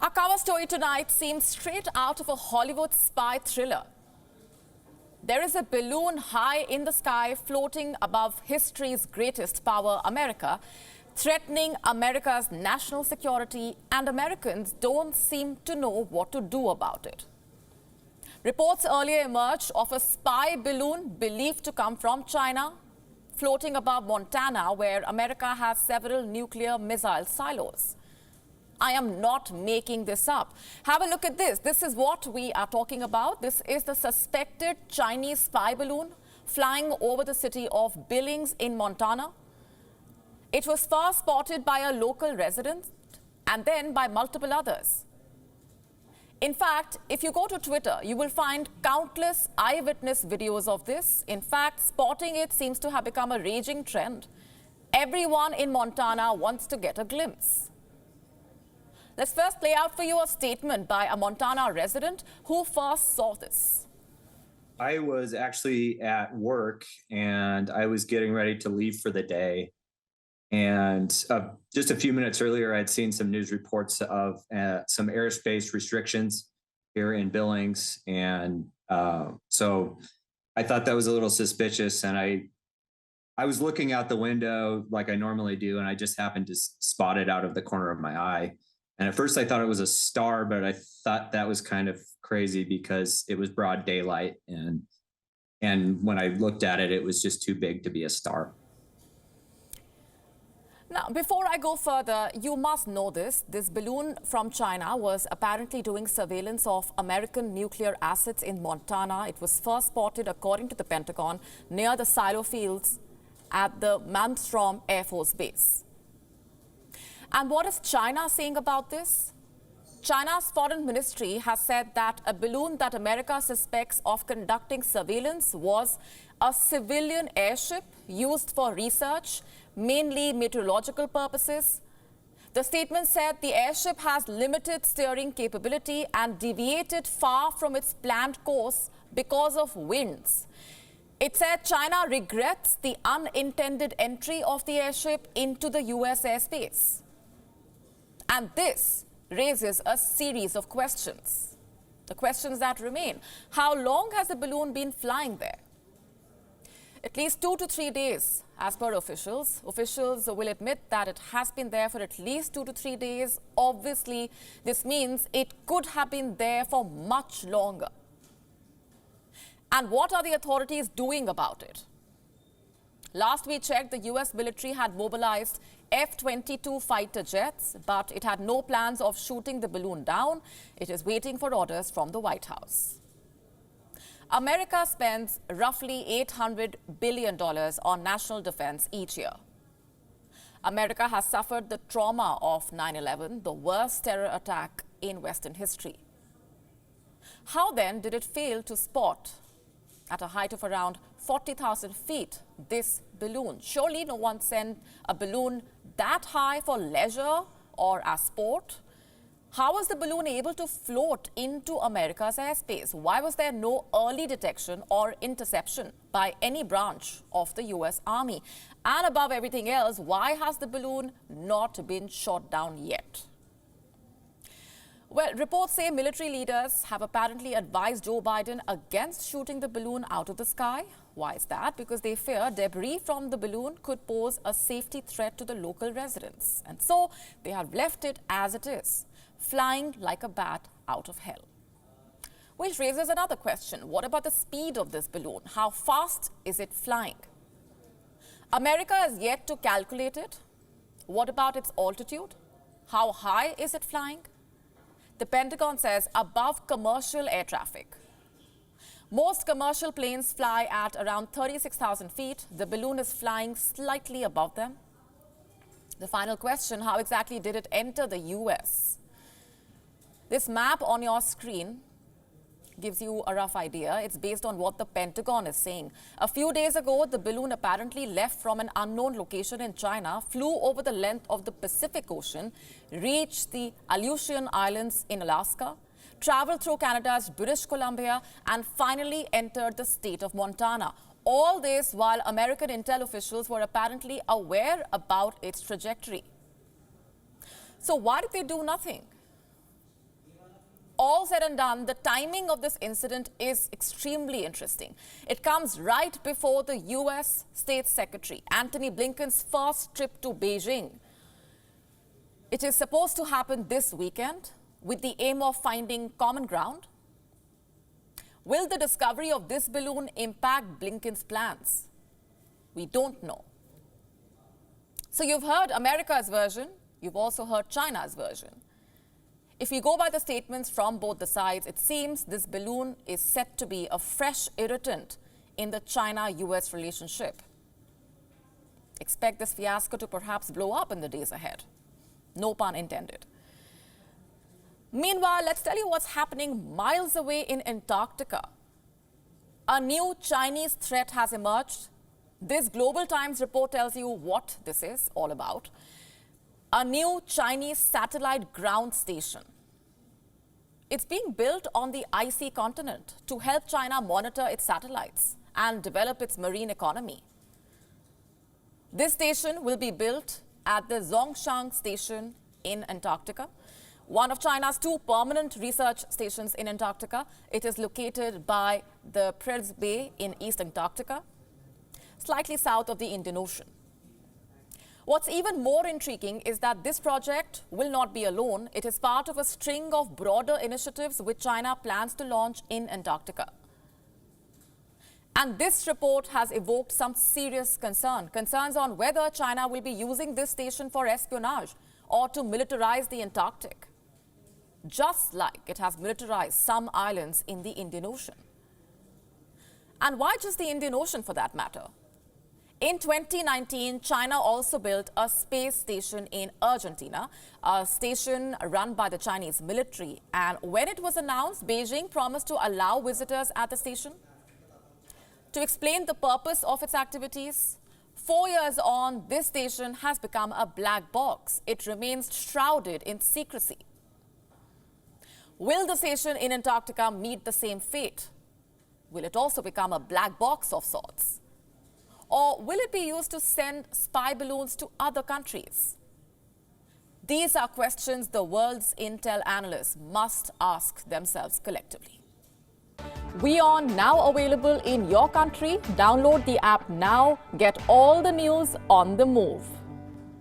Our cover story tonight seems straight out of a Hollywood spy thriller. There is a balloon high in the sky floating above history's greatest power, America, threatening America's national security, and Americans don't seem to know what to do about it. Reports earlier emerged of a spy balloon believed to come from China, floating above Montana, where America has several nuclear missile silos. I am not making this up. Have a look at this. This is what we are talking about. This is the suspected Chinese spy balloon flying over the city of Billings in Montana. It was first spotted by a local resident and then by multiple others. In fact, if you go to Twitter, you will find countless eyewitness videos of this. In fact, spotting it seems to have become a raging trend. Everyone in Montana wants to get a glimpse. Let's first play out for you a statement by a Montana resident who first saw this. I was actually at work and I was getting ready to leave for the day. And just a few minutes earlier, I'd seen some news reports of some airspace restrictions here in Billings. And so I thought that was a little suspicious. And I was looking out the window like I normally do, and I just happened to spot it out of the corner of my eye. And at first I thought it was a star, but I thought that was kind of crazy because it was broad daylight. And when I looked at it, it was just too big to be a star. Now, before I go further, you must know this. This balloon from China was apparently doing surveillance of American nuclear assets in Montana. It was first spotted, according to the Pentagon, near the silo fields at the Malmstrom Air Force Base. And what is China saying about this? China's foreign ministry has said that a balloon that America suspects of conducting surveillance was a civilian airship used for research, mainly meteorological purposes. The statement said the airship has limited steering capability and deviated far from its planned course because of winds. It said China regrets the unintended entry of the airship into the US airspace. And this raises a series of questions. The questions that remain: how long has the balloon been flying there? At least 2 to 3 days, as per officials. Officials will admit that it has been there for at least 2 to 3 days. Obviously, this means it could have been there for much longer. And what are the authorities doing about it? Last we checked, the US military had mobilized F-22 fighter jets, but it had no plans of shooting the balloon down. It is waiting for orders from the White House. America spends roughly $800 billion on national defense each year. America has suffered the trauma of 9/11, the worst terror attack in Western history. How then did it fail to spot, at a height of around 40,000 feet, this balloon? Surely no one sent a balloon that high for leisure or as sport. How was the balloon able to float into America's airspace? Why was there no early detection or interception by any branch of the US Army? And above everything else, why has the balloon not been shot down yet? Well, reports say military leaders have apparently advised Joe Biden against shooting the balloon out of the sky. Why is that? Because they fear debris from the balloon could pose a safety threat to the local residents. And so they have left it as it is, flying like a bat out of hell. Which raises another question. What about the speed of this balloon? How fast is it flying? America has yet to calculate it. What about its altitude? How high is it flying? The Pentagon says above commercial air traffic. Most commercial planes fly at around 36,000 feet. The balloon is flying slightly above them. The final question: how exactly did it enter the US? This map on your screen gives you a rough idea. It's based on what the Pentagon is saying. A few days ago, the balloon apparently left from an unknown location in China, flew over the length of the Pacific Ocean, reached the Aleutian Islands in Alaska, traveled through Canada's British Columbia, and finally entered the state of Montana. All this while American intel officials were apparently aware about its trajectory. So why did they do nothing? all said and done, the timing of this incident is extremely interesting. It comes right before the US State Secretary Antony Blinken's first trip to Beijing. It is supposed to happen this weekend with the aim of finding common ground. Will the discovery of this balloon impact Blinken's plans? We don't know. So you've heard America's version, you've also heard China's version. If we go by the statements from both the sides, it seems this balloon is set to be a fresh irritant in the China-US relationship. Expect this fiasco to perhaps blow up in the days ahead. No pun intended. Meanwhile, let's tell you what's happening miles away in Antarctica. A new Chinese threat has emerged. This Global Times report tells you what this is all about. A new Chinese satellite ground station. It's being built on the icy continent to help China monitor its satellites and develop its marine economy. This station will be built at the Zhongshan Station in Antarctica, one of China's two permanent research stations in Antarctica. It is located by the Prez Bay in East Antarctica, slightly south of the Indian Ocean. What's even more intriguing is that this project will not be alone. It is part of a string of broader initiatives which China plans to launch in Antarctica. And this report has evoked some serious concerns on whether China will be using this station for espionage or to militarize the Antarctic, just like it has militarized some islands in the Indian Ocean. And why just the Indian Ocean for that matter? In 2019, China also built a space station in Argentina, a station run by the Chinese military. And when it was announced, Beijing promised to allow visitors at the station. To explain the purpose of its activities, 4 years on, this station has become a black box. It remains shrouded in secrecy. Will the station in Antarctica meet the same fate? Will it also become a black box of sorts? Or will it be used to send spy balloons to other countries? These are questions the world's intel analysts must ask themselves collectively. WION now available in your country. Download the app now. Get all the news on the move.